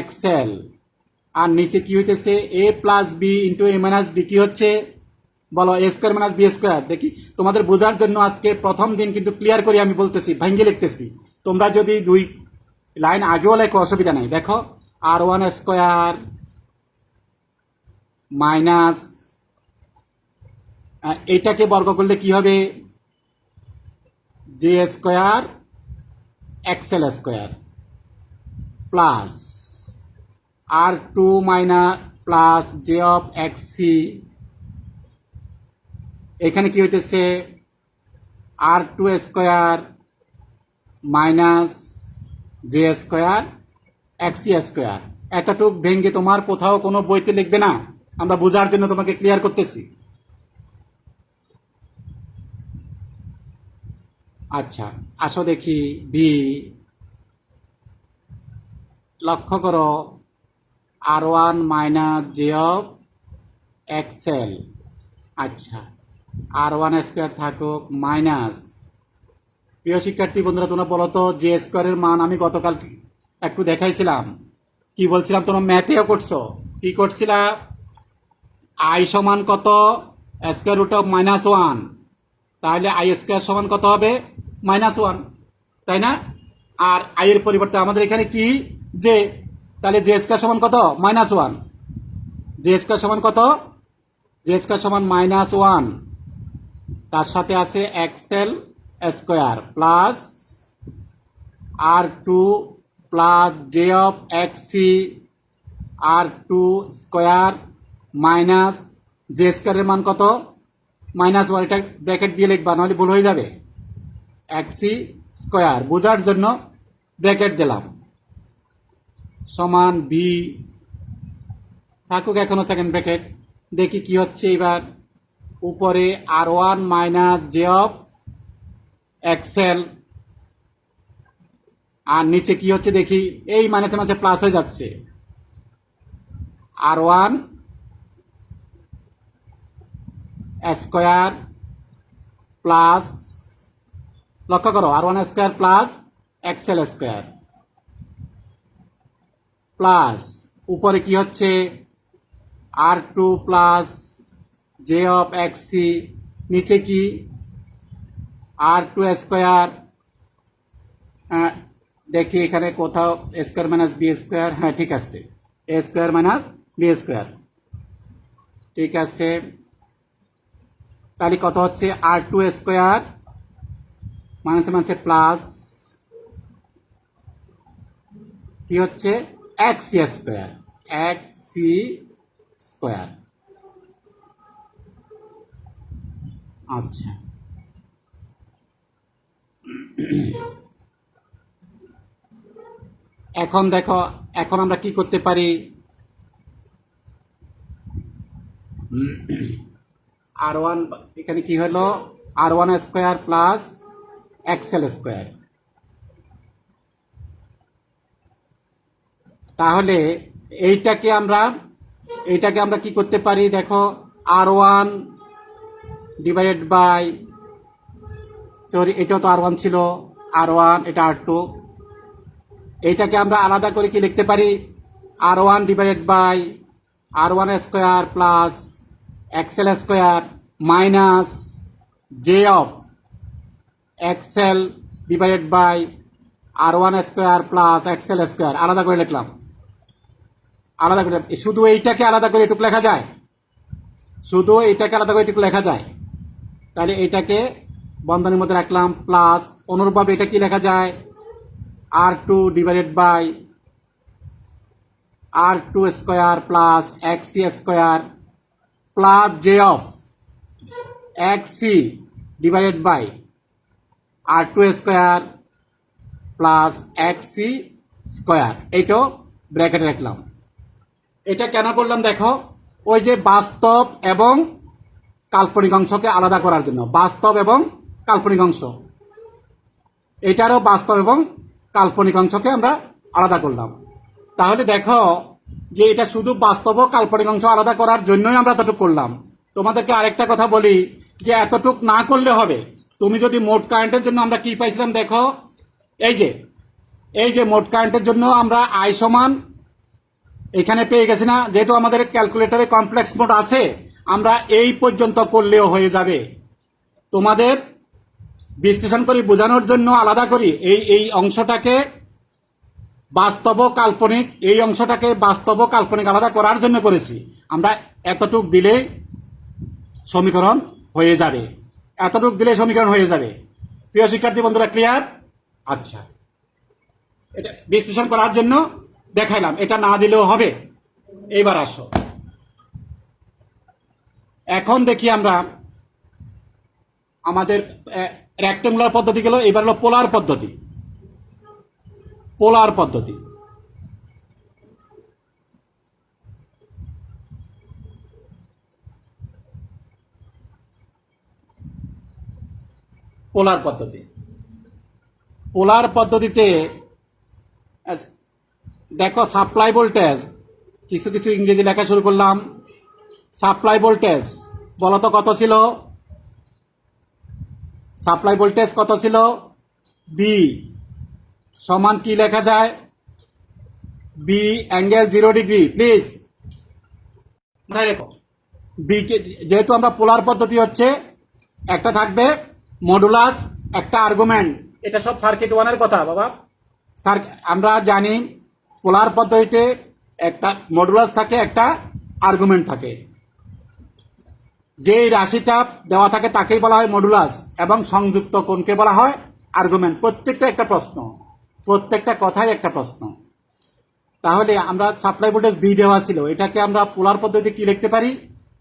XL, আর নিচে কি হইতেছে, A plus B into A minus B, কি হচ্ছে বলো, A square minus B square. দেখি তোমাদের বোঝার জন্য আজকে প্রথম দিন কিন্তু ক্লিয়ার করে আমি বলতেছি, ভাঙ্গে লিখতেছি, তোমরা যদি 2 লাইন আগেও লেখো অসুবিধা নাই। দেখো R1 স্কোয়ার মাইনাস, এইটাকে বর্গ করলে কি হবে, J square XL square plus R2 minus plus J of XC, এখানে কি হইতেছে, R2 square minus J square XC square. এতটুক ভেঙ্গে তোমার কোথাও কোনো বইতে লিখবে না, আমরা বোঝার জন্য তোমাকে ক্লিয়ার করতেছি। আচ্ছা, আসো দেখি বি, লক্ষ্য করো R1 minus J of Excel, আচ্ছা R1 স্কোয়ার থাকুক মাইনাস, প্রিয় শিক্ষার্থী বন্ধুরা তোমরা বলো তো, জে স্কোয়ারের মান আমি গতকাল একটু দেখাইছিলাম, কি বলছিলাম, তোমরা ম্যাথেও করছো, কি করছিলা, আই সমান কত, স্কোয়ার রুট অফ -1, তাহলে আই স্কোয়ার সমান কত হবে, -1, তাই না, আর আই এর পরিবর্তে আমাদের এখানে কি, জে, তাহলে জে স্কোয়ার সমান কত, -1, জে স্কোয়ার সমান কত, জে স্কোয়ার সমান -1, তার সাথে আছে XL square plus R2 plus J of XC, r2 square minus J স্কোয়ারের মান কত -1, এটা ব্র্যাকেট দিয়ে লিখবা, নাহলে ভুল হয়ে যাবে। xc স্কোয়ার বোঝার জন্য ব্র্যাকেট দিলাম, সমান b থাকুক এখনো সেকেন্ড ব্র্যাকেট। দেখি কি হচ্ছে এবার। উপরে r1 minus J of XL, আর নিচে কি হচ্ছে দেখি, এই মাইনাসে মাঝে প্লাস হয়ে যাচ্ছে। r1 স্কোয়ার প্লাস, লক্ষ্য করো, r1 square plus X L square plus উপরে কি হচ্ছে r2 plus J of xc, নিচে কি r2 স্কোয়ার, দেখি এখানে কোথাও স্কোয়ার মাইনাস বি স্কোয়ার, হ্যাঁ ঠিক আছে, এ স্কোয়ার মাইনাস বি স্কোয়ার, ঠিক আছে। তাহলে কত হচ্ছে r2 স্কোয়ার মাইনাসে মাইনাসে প্লাস কি হচ্ছে xc স্কোয়ার, xc স্কোয়ার। আচ্ছা, এখন দেখো, এখন আমরা কি করতে পারি, r1 এখানে কি হলো r1 square plus X L square. তাহলে এইটাকে আমরা কি করতে পারি, দেখো r1 ডিভাইডেড বাই, সরি এটাও তো r1 ছিল, r1 এটা r2, এইটাকে আমরা আলাদা করে কি লিখতে পারি, r1 divided by r1 square plus X L square minus J of X L divided by r1 square plus X L square, আলাদা করে লিখলাম, আলাদা করে। শুধু এইটাকে আলাদা করে এটুকু লেখা যায়, শুধু এইটাকে আলাদা করে এটুকু লেখা যায়। তাহলে এইটাকে বন্ধনীর মধ্যে রাখলাম প্লাস, অনুরূপভাবে এটা কি লেখা যায়, r2 divided by r2 square plus xc square plus J of xc divided by r2 square plus xc square, এইটাও ব্র্যাকেটে রাখলাম। এটা কেন করলাম দেখো, ওই যে বাস্তব এবং কাল্পনিক অংশকে আলাদা করার জন্য, বাস্তব এবং কাল্পনিক অংশ, এটারও বাস্তব এবং কাল্পনিক অংশকে আমরা আলাদা করলাম। তাহলে দেখো যে এটা শুধু বাস্তব ও কাল্পনিক অংশ আলাদা করার জন্যই আমরা এতটুকু করলাম। তোমাদেরকে আরেকটা কথা বলি, যে এতটুক না করলে হবে। তুমি যদি মোট কারেন্টের জন্য আমরা কি পাইছিলাম দেখো, এই যে মোট কারেন্টের জন্য আমরা আই সমান এখানে পেয়ে গেছি না, যেহেতু আমাদের ক্যালকুলেটরে কমপ্লেক্স মোড আছে, আমরা এই পর্যন্ত করলেও হয়ে যাবে। তোমাদের বিশ্লেষণ করে বোঝানোর জন্য আলাদা করি এই অংশটাকে বাস্তব কাল্পনিক, এই অংশটাকে বাস্তব কাল্পনিক আলাদা করার জন্য করেছি আমরা। এতটুক দিলে সমীকরণ হয়ে যাবে, এতটুক দিলে সমীকরণ হয়ে যাবে। প্রিয় শিক্ষার্থী বন্ধুরা, ক্লিয়ার? আচ্ছা, এটা বিশ্লেষণ করার জন্য দেখাইলাম, এটা না দিলেও হবে। এইবার আসো, এখন দেখি আমরা আমাদের রেক্টেঙ্গুলার পদ্ধতি গেল, এবার হলো পোলার পদ্ধতি। পোলার পদ্ধতি, পোলার পদ্ধতি, পোলার পদ্ধতিতে দেখো সাপ্লাই ভোল্টেজ, কিছু কিছু ইংরেজি লেখা শুরু করলাম। সাপ্লাই ভোল্টেজ বলতো কত ছিল, সাপ্লাই ভোল্টেজ কত ছিল, বি সমান কি লেখা যায়, বি অ্যাঙ্গেল 0 ডিগ্রি। প্লিজ দেখো, বি কে যেহেতু আমরা পোলার পদ্ধতি হচ্ছে, একটা থাকবে মডুলাস, একটা আর্গুমেন্ট। এটা সব সার্কিট 1 এর কথা বাবা। আমরা জানি পোলার পদ্ধতিতে একটা মডুলাস থাকে, একটা আর্গুমেন্ট থাকে। যেই রাশিটা দেওয়া থাকে তাকেই বলা হয় মডুলাস, এবং সংযুক্ত কোণকে বলা হয় আর্গুমেন্ট। প্রত্যেকটা একটা প্রশ্ন, প্রত্যেকটা কথাই একটা প্রশ্ন। তাহলে আমরা সাপ্লাই ভোল্টেজ বি দেওয়া ছিল, এটাকে আমরা পোলার পদ্ধতি কি লিখতে পারি?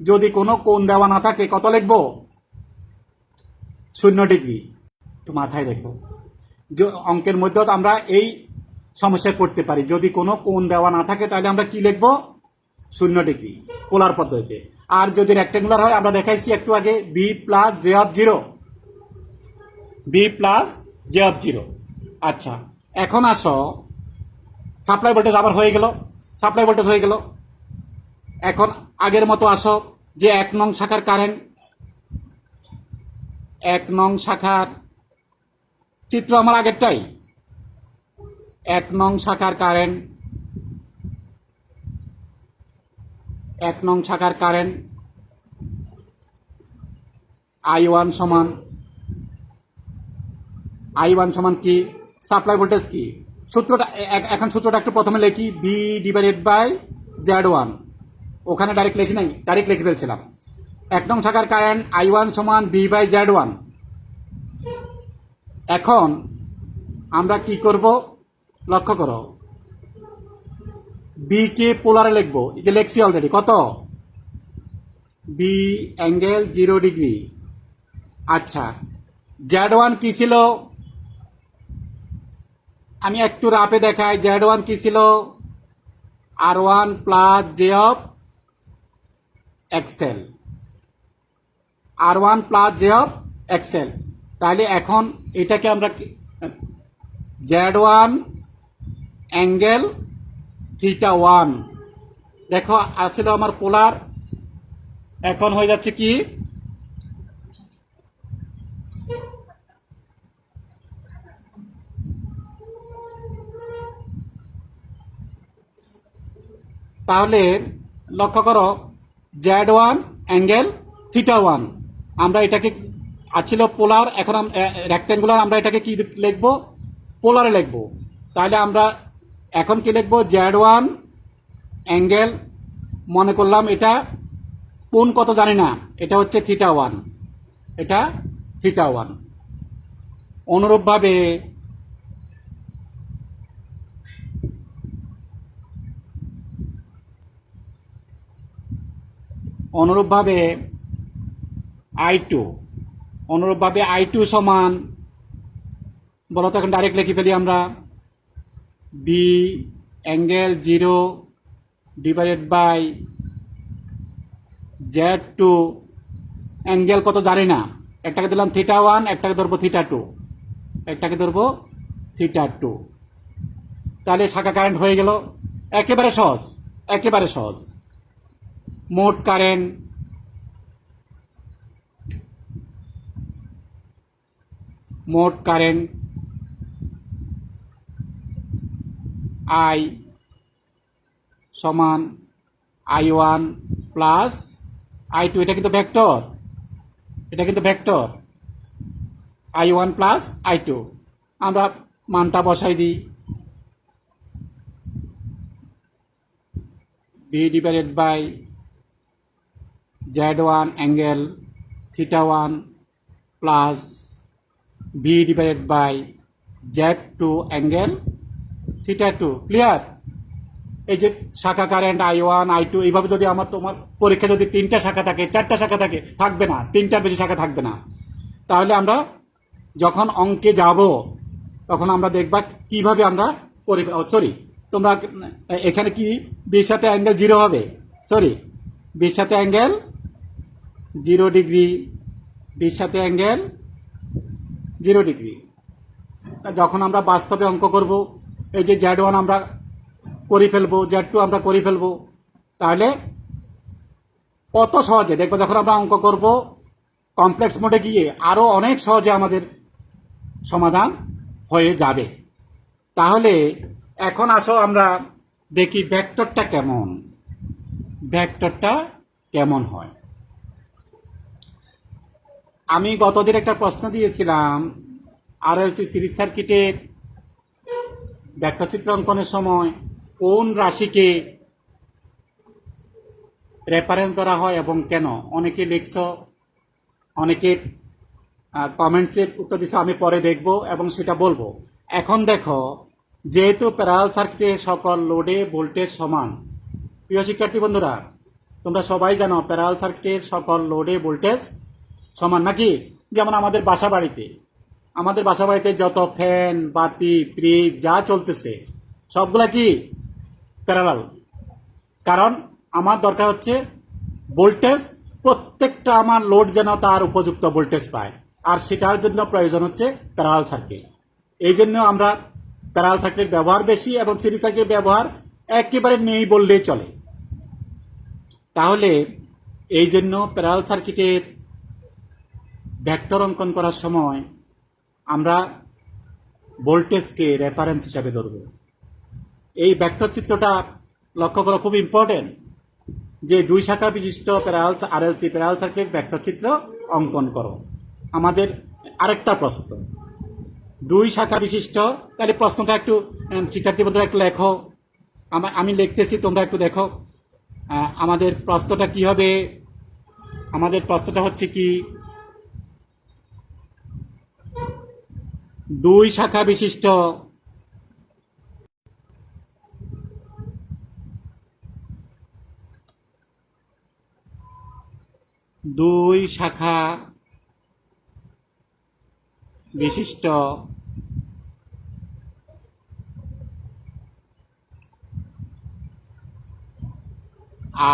যদি কোনো কোণ দেওয়া না থাকে কত লিখব? 0 ডিগ্রি। তো মাথায় রেখো, যে অঙ্কের মধ্যে আমরা এই সমস্যায় পড়তে পারি, যদি কোনো কোণ দেওয়া না থাকে তাহলে আমরা কি লিখব? 0 ডিগ্রি পোলার পদ্ধতিতে। আর যদি রেক্টেঙ্গুলার হয়, আমরা দেখাইছি একটু আগে, B plus J of zero, B plus J of zero. আচ্ছা, এখন আসো, সাপ্লাই ভোল্টেজ আবার হয়ে গেল, সাপ্লাই ভোল্টেজ হয়ে গেল। এখন আগের মতো আসো, যে 1 নং শাখার কারেন্ট, 1 নং শাখার চিত্র আমার আগেরটাই, 1 নং শাখার কারেন্ট, 1 নং শাখার কারেন্ট I1 সমান, I1 সমান কি? সাপ্লাই ভোল্টেজ কি? সূত্রটা এখন সূত্রটা একটু প্রথমে লিখি, বি ডিভাইডেড বাই Z1। ওখানে ডাইরেক্ট লিখি নাই, ডাইরেক্ট লিখে ফেলছিলাম। 1 নং শাখার কারেন্ট I1 সমান বি বাই Z1। এখন আমরা কি করব? লক্ষ্য করো, বি কে পোলারে লিখব, এই যে লিখছি অলরেডি, কত? বি অ্যাঙ্গেল 0 ডিগ্রি। আচ্ছা, Z1 কি ছিল? আমি একটু রাপে দেখাই, Z1 কি ছিল? R1 plus J of Excel, R1 plus J of X L. তাহলে এখন এটাকে আমরা Z1 অ্যাঙ্গেল θ1, দেখো আসছিল আমার পোলার, এখন হয়ে যাচ্ছে কি? তাহলে লক্ষ্য করো, Z1 অ্যাঙ্গেল θ1, আমরা এটাকে আছিল পোলার, এখন রেক্টেঙ্গুলার, আমরা এটাকে কি লিখব? পোলারে লিখব। তাহলে আমরা এখন কি লিখব? Z1 অ্যাঙ্গেল, মনে করলাম এটা কোণ কত জানি না, এটা হচ্ছে θ1, এটা θ1। অনুরূপভাবে I2 সমান, বলো তো, এখন ডাইরেক্ট লিখে ফেলি আমরা, B angle 0 divided by Z2, angle কত জানি না, একটাকে দিলাম θ1, একটাকে ধরবো θ2, একটাকে ধরবো θ2। তাহলে শাখা কারেন্ট হয়ে গেল, একেবারে সহজ, একেবারে সহজ। মোট কারেন্ট I সমান I1 প্লাস I2, এটা কিন্তু ভেক্টর, এটা কিন্তু ভেক্টর, I1 প্লাস I2। আমরা মানটা বসাই দিই, B divided by Z1 angle θ1 plus B divided by Z2 angle θ2। Clear? এই যে শাখা কারেন্ট I1 I2, এইভাবে যদি তোমার পরীক্ষা যদি 3টা শাখা থাকে, 4টা শাখা থাকে, থাকবে না, 3টার বেশি শাখা থাকবে না। তাহলে আমরা যখন অঙ্কে যাব তখন আমরা দেখবা কিভাবে আমরা সরি, তোমরা এখানে কি বির সাথে অ্যাঙ্গেল 0 হবে? সরি, বির সাথে অ্যাঙ্গেল 0 ডিগ্রি, বির সাথে অ্যাঙ্গেল 0 ডিগ্রি। যখন আমরা বাস্তবে অঙ্ক করব, এই যে Z1 আমরা করে ফেলবো, Z2 আমরা করে ফেলবো, তাহলে কত সহজে দেখবো, যখন আমরা অঙ্ক করব কমপ্লেক্স মোডে গিয়ে আরও অনেক সহজে আমাদের সমাধান হয়ে যাবে। তাহলে এখন আসো আমরা দেখি ভেক্টরটা কেমন হয়। আমি গতদিন একটা প্রশ্ন দিয়েছিলাম, RLC সিরিজ সার্কিটের ভেক্টর চিত্র অঙ্কনের সময় কোন রাশিকে রেফারেন্স ধরা হয় এবং কেন। অনেকে লিখছ, অনেকে কমেন্টসের উত্তর দিচ্ছ, আমি পরে দেখব এবং সেটা বলবো। এখন দেখো, যেহেতু প্যারালাল সার্কিটের সকল লোডে ভোল্টেজ সমান, প্রিয় শিক্ষার্থী বন্ধুরা তোমরা সবাই জানো প্যারালাল সার্কিটের সকল লোডে ভোল্টেজ সমান নাকি? যেমন আমাদের বাসা বাড়িতে যত ফ্যান, বাতি, ফ্রিজ যা চলতেছে সবগুলা কি প্যারালাল। কারণ আমার দরকার হচ্ছে ভোল্টেজ, প্রত্যেকটা আমার লোড যেন তার উপযুক্ত ভোল্টেজ পায়, আর সেটার জন্য প্রয়োজন হচ্ছে প্যারালাল সার্কিট। এই জন্য আমরা প্যারালাল সার্কিটের ব্যবহার বেশি এবং সিরিজ সার্কিটের ব্যবহার একেবারে নেই বললেই চলে। তাহলে এই জন্য প্যারালাল সার্কিটের ভেক্টর অঙ্কন করার সময় আমরা ভোল্টেজকে রেফারেন্স হিসাবে ধরব। এই ভেক্টর চিত্রটা লক্ষ্য করা খুব ইম্পর্টেন্ট, যে দুই শাখা বিশিষ্ট আরএলসি প্যারালাল সার্কিটের ভেক্টর চিত্র অঙ্কন করো। আমাদের আরেকটা প্রশ্ন, দুই শাখা বিশিষ্ট, তাহলে প্রশ্নটা একটু শিক্ষার্থী বন্ধুরা একটু লেখো, আমি লিখতেছি তোমরা একটু দেখো। আমাদের প্রশ্নটা কি হবে? আমাদের প্রশ্নটা হচ্ছে কি, দুই শাখা বিশিষ্ট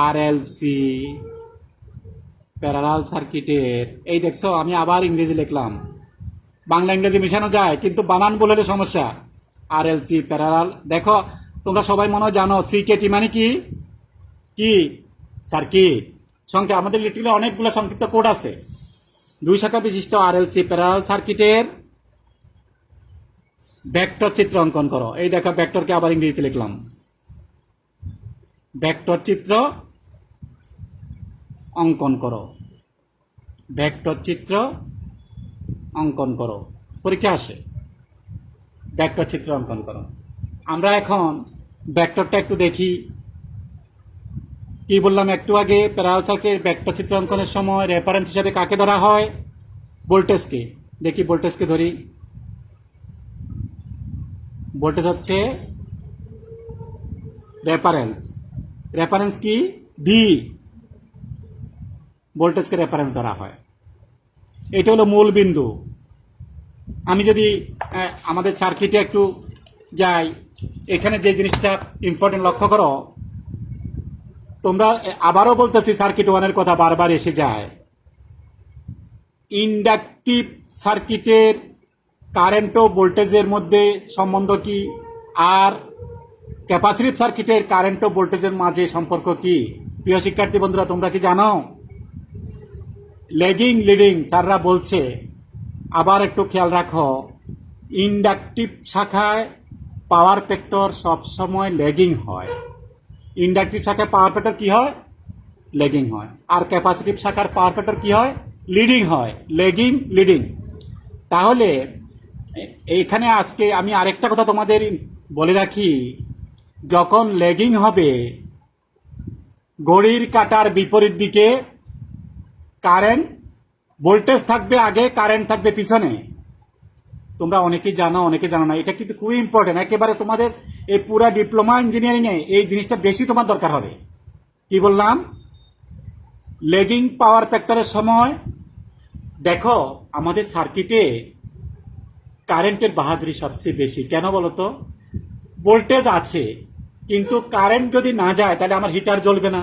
আরএলসি প্যারালাল সার্কিটের, এই দেখছো আমি আবার ইংরেজি লিখলাম, বাংলা ইংরেজি মেশানো যায় কিন্তু বানান বলে সমস্যা। আরএলসি প্যারালাল, দেখো তোমরা সবাই মনে হয় জানো সিকেটি মানে কি কি সার্কিট সংখ্যা, আমাদের লিটারালি অনেকগুলো সংক্ষিপ্ত কোড আছে। দুই শাখা বিশিষ্ট আরএলসি প্যারালাল সার্কিটের ভেক্টর চিত্র অঙ্কন করো। এই দেখো ভেক্টরকে আবার ইংরেজিতে লিখলাম, ভেক্টর চিত্র অঙ্কন করো, ভেক্টর চিত্র অঙ্কন করো, পরীক্ষা আসে ভেক্টর চিত্র অঙ্কন করো। আমরা এখন ভেক্টরটা একটু দেখি। কি বললাম একটু আগে, প্যারালাল সার্কিটের ভেক্টর চিত্র অঙ্কনের সময় রেফারেন্স হিসাবে কাকে ধরা হয়? ভোল্টেজকে। দেখি ভোল্টেজকে ধরি, ভোল্টেজ হচ্ছে রেফারেন্স। রেফারেন্স কি? ভি, ভোল্টেজকে রেফারেন্স ধরা হয়। এটা হলো মূল বিন্দু। আমি যদি আমাদের সার্কিটে একটু যাই, এখানে যে জিনিসটা ইম্পর্টেন্ট লক্ষ্য করো, তোমরা আবারও বলতেছি সার্কিট ওয়ানের কথা বারবার এসে যায়। ইন্ডাকটিভ সার্কিটের কারেন্ট ও ভোল্টেজের মধ্যে সম্বন্ধ কি, আর ক্যাপাসিটিভ সার্কিটের কারেন্ট ও ভোল্টেজের মাঝে সম্পর্ক কি? প্রিয় শিক্ষার্থী বন্ধুরা তোমরা কি জানো? লেগিং লিডিং স্যাররা বলছে, আবার একটু খেয়াল রাখো, ইন্ডাকটিভ শাখায় পাওয়ার ফ্যাক্টর সবসময় লেগিং হয়। ইন্ডাকটিভ শাখায় পাওয়ার ফ্যাক্টর কি হয়? লেগিং হয়। আর ক্যাপাসিটিভ শাখার পাওয়ার ফ্যাক্টর কি হয়? লিডিং হয়। Lagging leading. তাহলে এইখানে আজকে আমি আরেকটা কথা তোমাদের বলে রাখি, যখন লেগিং হবে ঘড়ির কাঁটার বিপরীত দিকে কারেন্ট, ভোল্টেজ থাকবে আগে, কারেন্ট থাকবে পিছনে। তোমরা অনেকেই জানো অনেকে জানো না, এটা কিন্তু খুবই ইম্পর্টেন্ট। একেবারে তোমাদের এই পুরা ডিপ্লোমা ইঞ্জিনিয়ারিংয়ে এই জিনিসটা বেশি তোমার দরকার হবে। কি বললাম? লেগিং পাওয়ার ফ্যাক্টরের সময় দেখো আমাদের সার্কিটে কারেন্টের বাহাদুরি সবচেয়ে বেশি। কেন বলো তো? ভোল্টেজ আছে কিন্তু কারেন্ট যদি না যায় তাহলে আমার হিটার জ্বলবে না,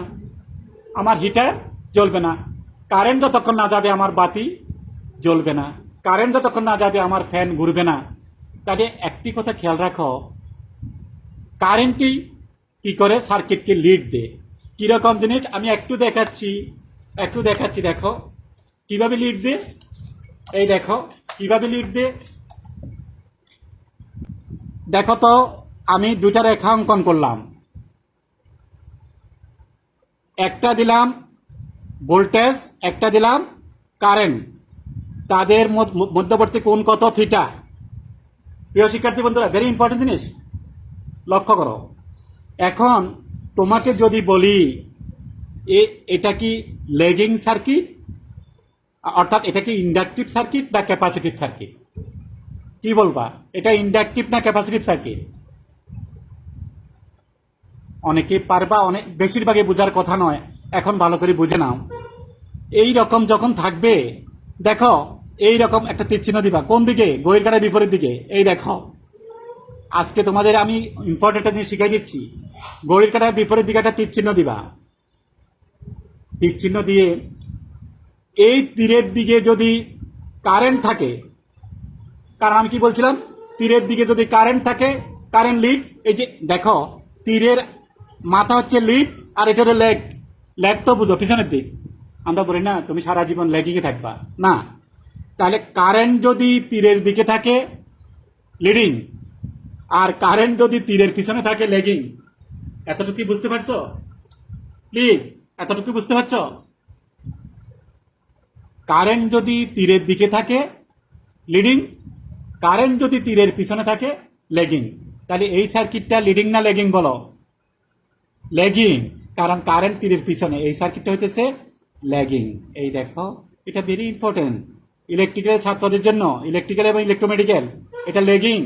আমার হিটার জ্বলবে না। কারেন্ট যতক্ষণ না যাবে আমার বাতি জ্বলবে না, কারেন্ট যতক্ষণ না যাবে আমার ফ্যান ঘুরবে না। তাহলে একটি কথা খেয়াল রাখো, কারেন্টই কি করে সার্কিটকে লিড দেয়। কিরকম জিনিস আমি একটু দেখাচ্ছি দেখো কিভাবে লিড দেয়। এই দেখো কিভাবে লিড দেয়, দেখো তো আমি দুইটা রেখা অঙ্কন করলাম, একটা দিলাম ভোল্টেজ, একটা দিলাম কারেন্ট, তাদের মধ্যবর্তী কোণ কত? থিটা। প্রিয় শিক্ষার্থী বন্ধুরা ভেরি ইম্পর্টেন্ট জিনিস লক্ষ্য করো। এখন তোমাকে যদি বলি এটা কি লেগিং সার্কিট, অর্থাৎ এটা কি ইন্ডাকটিভ সার্কিট না ক্যাপাসিটিভ সার্কিট, কি বলবা? এটা ইন্ডাকটিভ না ক্যাপাসিটিভ সার্কিট? অনেকে পারবা, অনেক বেশিরভাগই বোঝার কথা নয়, এখন ভালো করে বুঝে নাও। এই রকম যখন থাকবে, দেখো এই রকম একটা তীর চিহ্ন দিবা কোন দিকে, ঘড়ির কাঁটার বিপরীত দিকে। এই দেখো আজকে তোমাদের আমি ইম্পর্টেন্ট জিনিস শিখাই দিচ্ছি। ঘড়ির কাঁটার বিপরীত দিকে একটা তীর চিহ্ন দিবা। তীর চিহ্ন দিয়ে এই তীরের দিকে যদি কারেন্ট থাকে, কারণ আমি কি বলছিলাম, তীরের দিকে যদি কারেন্ট থাকে, কারেন্ট লিড। এই যে দেখো তীরের মাথা হচ্ছে লিড আর এটা হলো লেগ। লেগ তো বুঝো পিছনের দিক। আমরা বলি না তুমি সারা জীবন লেগিংয়ে থাকবা, না। তাহলে কারেন্ট যদি তীরের দিকে থাকে লিডিং, আর কারেন্ট যদি তীরের পিছনে থাকে লেগিং। এতটুকু বুঝতে পারছো? প্লিজ এতটুকু বুঝতে পারছো? কারেন্ট যদি তীরের দিকে থাকে লিডিং, কারেন্ট যদি তীরের পিছনে থাকে লেগিং। তাহলে এই সার্কিটটা লিডিং না লেগিং বলো? লেগিং, কারণ কারেন্ট তীরের পিছনে। এই সার্কিটটা হইতেছে ল্যাগিং। এই দেখো এটা ভেরি ইম্পর্টেন্ট ইলেকট্রিক্যাল ছাত্রদের জন্য, ইলেকট্রিক্যাল এবং ইলেকট্রোমেডিক্যাল। এটা লেগিং।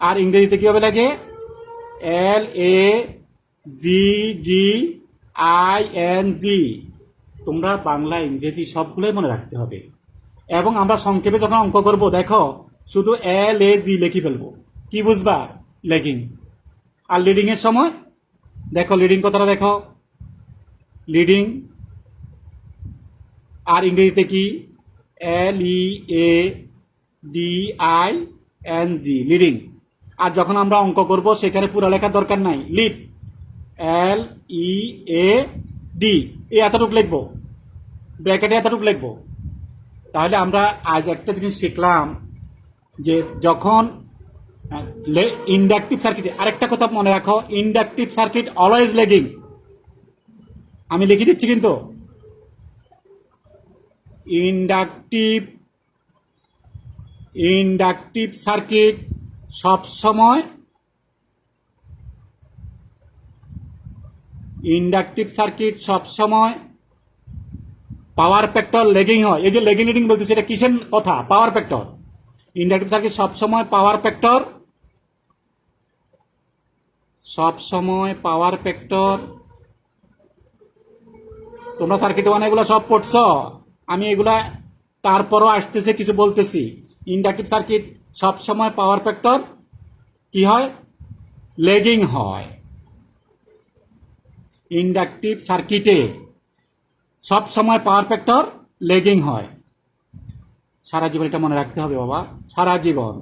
আর ইংরেজিতে কিভাবে লাগে? LAGGING। তোমরা বাংলা ইংরেজি সবগুলোই মনে রাখতে হবে। এবং আমরা সংক্ষেপে যখন অঙ্ক করব, দেখো শুধু LAG লিখে ফেলবো, কি বুঝবা? লেগিং। আর লিডিং এর সময় দেখো লিডিং কথাটা দেখো, লিডিং। আর ইংরেজিতে কি? LEADING, leading. আর যখন আমরা অঙ্ক করব সেখানে পুরো লেখার দরকার নাই, লিড, LEAD, এই এতটুকু লিখবো, ব্র্যাকেটে এতটুকু লিখবো। তাহলে আমরা আজ একটা জিনিস শিখলাম যে যখন ইন্ডাকটিভ সার্কিট, আরেকটা কথা মনে রাখো, ইন্ডাকটিভ সার্কিট অলওয়েজ লেগিং। আমি লিখে দিচ্ছি কিন্তু, ইন্ডাকটিভ সার্কিট সব সময়, ইন্ডাকটিভ সার্কিট সব সময় পাওয়ার ফ্যাক্টর লেগিং হয়। এই যে লেগিং লিডিং বলতেছে, এটা কিসের কথা? Power factor. ইন্ডাকটিভ সার্কিট সব সময় পাওয়ার ফ্যাক্টর, সব সময় পাওয়ার ফ্যাক্টর। তোমরা সার্কিট ওয়ান এগুলো সব পড়ছো, আমি এগুলা তারপরও আসতেছে কিছু বলতেছি। ইন্ডাকটিভ সার্কিট সব সময় পাওয়ার ফ্যাক্টর কি হয়? লেগিং হয়। ইন্ডাকটিভ সার্কিটে সব সময় পাওয়ার ফ্যাক্টর লেগিং হয়। সারা জীবন এটা মনে রাখতে হবে বাবা, সারা জীবন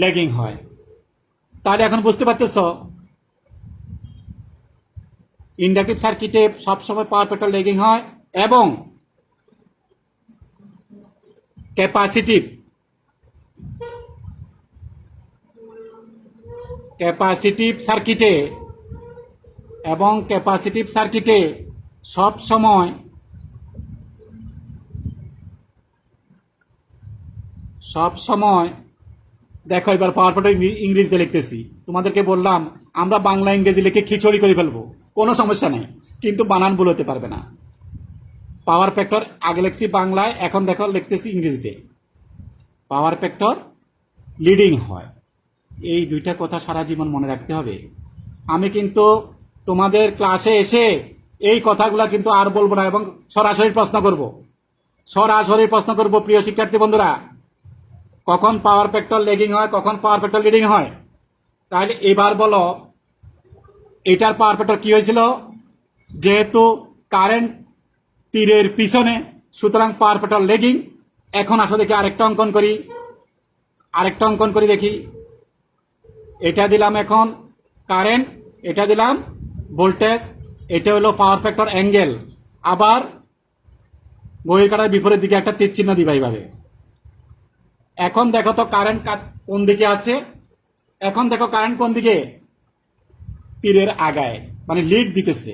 লেগিং হয়। তাহলে এখন বুঝতে পারতেছ, ইন্ডাকটিভ সার্কিটে সবসময় পাওয়ার ফ্যাক্টর লেগিং হয়। এবং ক্যাপাসিটিভ সার্কিটে, এবং ক্যাপাসিটিভ সার্কিটে সব সময় দেখো এবার পাওয়ার ফ্যাক্টর ইংরেজিতে লিখতেছি। তোমাদেরকে বললাম আমরা বাংলা ইংরেজি লিখে খিচুড়ি করে ফেলবো, কোনো সমস্যা নেই, কিন্তু বানান ভুল হতে পারবে না। পাওয়ার ফ্যাক্টর আগে লিখছি বাংলায়, এখন দেখো লিখতেছি ইংরেজিতে। পাওয়ার ফ্যাক্টর লিডিং হয়। এই দুইটা কথা সারা জীবন মনে রাখতে হবে। আমি কিন্তু তোমাদের ক্লাসে এসে এই কথাগুলো কিন্তু আর বলবো না, এবং সরাসরি প্রশ্ন করব, প্রিয় শিক্ষার্থী বন্ধুরা, কখন পাওয়ার ফ্যাক্টর লেগিং হয়, কখন পাওয়ার ফ্যাক্টর লিডিং হয়। তাহলে এবার বলো এটার পাওয়ার ফ্যাক্টর কি হয়েছিল? যেহেতু কারেন্ট তীরের পিছনে, সুতরাং পাওয়ার ফ্যাক্টর লেগিং। এখন আসো দেখি আরেকটা অঙ্কন করি দেখি। এটা দিলাম এখন কারেন্ট, এটা দিলাম ভোল্টেজ, এটা হলো পাওয়ার ফ্যাক্টর অ্যাঙ্গেল। আবার ঘড়ির কাঁটার বিপরীত দিকে একটা তীর চিহ্ন দিবা এইভাবে। এখন দেখো তো কারেন্ট কোন দিকে আছে? এখন দেখো কারেন্ট কোন দিকে? তীরের আগায়, মানে লিড দিতেছে।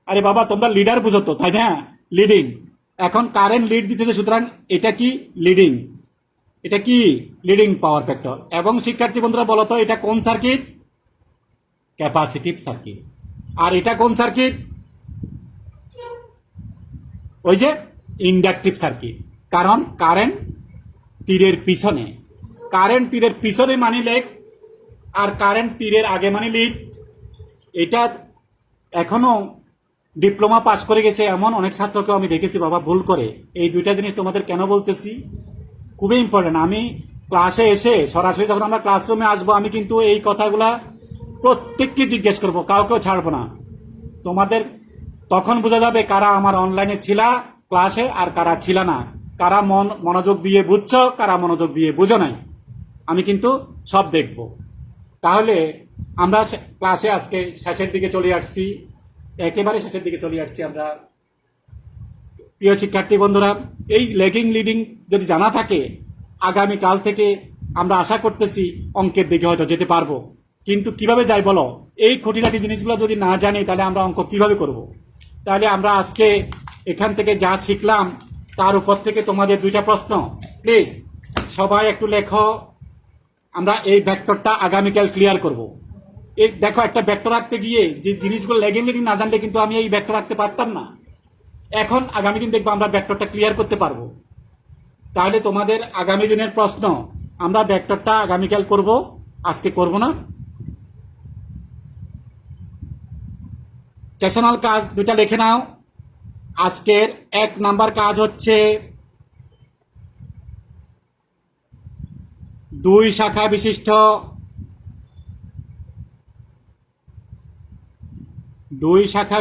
আরে বাবা তোমরা লিডার বুঝো তো, তাই না? লিডিং। এখন কারেন্ট লিড দিতেছে, সুতরাং এটা কি? লিডিং। এটা কি? Leading power factor. এবং শিক্ষার্থী বন্ধুরা বলো তো এটা কোন সার্কিট? Capacitive circuit. আর এটা কোন সার্কিট? ওই যে ইন্ডাকটিভ সার্কিট। কারণ কারেন্ট তীরের পিছনে, মানে লেগ, আর কারেন্ট তীরের আগে মানে লিড, এটা এখনো ডিপ্লোমা পাশ করে গেছে এমন অনেক ছাত্রকেও আমি দেখেছি বাবা ভুল করে। এই দুইটা জিনিস তোমাদের কেন বলতেছি, খুবই ইম্পর্টেন্ট। আমি ক্লাসে এসে সরাসরি যখন আমরা ক্লাসরুমে আসবো, আমি কিন্তু এই কথাগুলা প্রত্যেককে জিজ্ঞেস করবো, কাউকেও ছাড়বো না। তোমাদের তখন বোঝা যাবে কারা আমার অনলাইনে ছিলা ক্লাসে আর কারা ছিল না, কারা মনোযোগ দিয়ে বুঝছো, কারা মনোযোগ দিয়ে বুঝো নাই। আমি কিন্তু সব দেখব। তাহলে আমরা ক্লাসে আজকে শেষের দিকে চলে আসছি, একেবারে শেষের দিকে চলে আসছি আমরা। প্রিয় শিক্ষার্থী বন্ধুরা, এই লেগিং লিডিং যদি জানা থাকে, আগামীকাল থেকে আমরা আশা করতেছি অঙ্কের দিকে হয়তো যেতে পারবো। কিন্তু কিভাবে যাই বলো, এই খুঁটিনাটি জিনিসগুলো যদি না জানি তাহলে আমরা অঙ্ক কিভাবে করব। তাহলে আমরা আজকে এখান থেকে যা শিখলাম তার উপর থেকে তোমাদের দুইটা প্রশ্ন, প্লিজ সবাই একটু লেখো। আমরা এই ভেক্টরটা আগামীকাল ক্লিয়ার করব। এই দেখো, একটা ভেক্টর আঁকতে গিয়ে যে জিনিসগুলো লেগিং লিডিং না জানলে কিন্তু আমি এই ভেক্টর আঁকতে পারতাম না। এখন আগামী দিন দেখবো আমরা ভেক্টরটা ক্লিয়ার করতে পারবো। তাহলে তোমাদের আগামী দিনের প্রশ্ন, আমরা ভেক্টরটা আগামীকাল করব, আজকে করব না। সেশনাল কাজ দুইটা লিখে নাও। আজকের 1 নাম্বার কাজ হচ্ছে 2 শাখা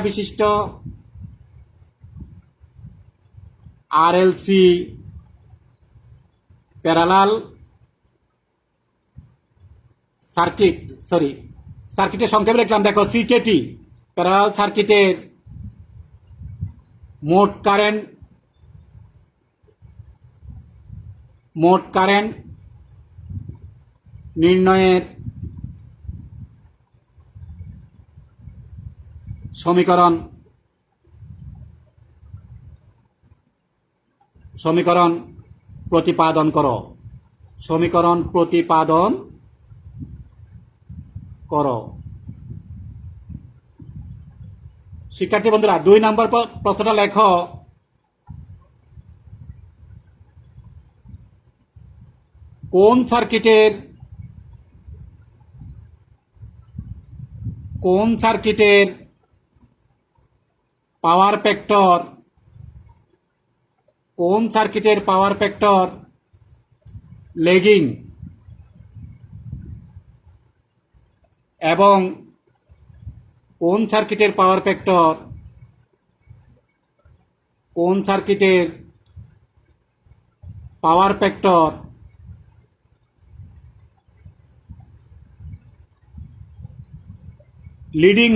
বিশিষ্ট আরএলসি প্যারালাল সার্কিট, সার্কিটের সংক্ষেপে লিখলাম, দেখো সিকেটি প্যারালাল সার্কিটের মোট কারেন্ট নির্ণয়ের সমীকরণ প্রতিপাদন করো। শিক্ষার্থী বন্ধুরা, 2 নম্বর প্রশ্নটা লেখো। কোন সার্কিটের পাওয়ার ফ্যাক্টর লেগিং এবং কোন সার্কিটের পাওয়ার ফ্যাক্টর লিডিং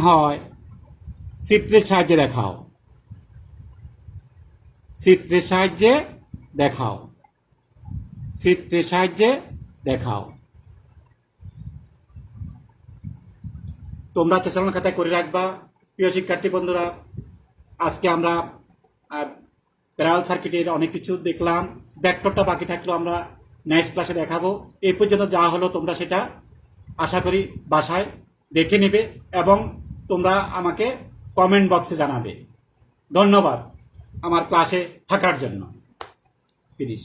হয় চিত্রের সাহায্যে দেখাও। তোমরা সেশনাল খাতায় করে রাখবা। প্রিয় শিক্ষার্থী বন্ধুরা, আজকে আমরা প্যারালাল সার্কিটের অনেক কিছু দেখলাম। ভেক্টরটা বাকি থাকলো, আমরা নেক্সট ক্লাসে দেখাবো। এই পর্যন্ত যা হলো তোমরা সেটা আশা করি বাসায় দেখে নেবে এবং তোমরা আমাকে কমেন্ট বক্সে জানাবে। ধন্যবাদ আমার ক্লাসে থাকার জন্য। প্লিজ।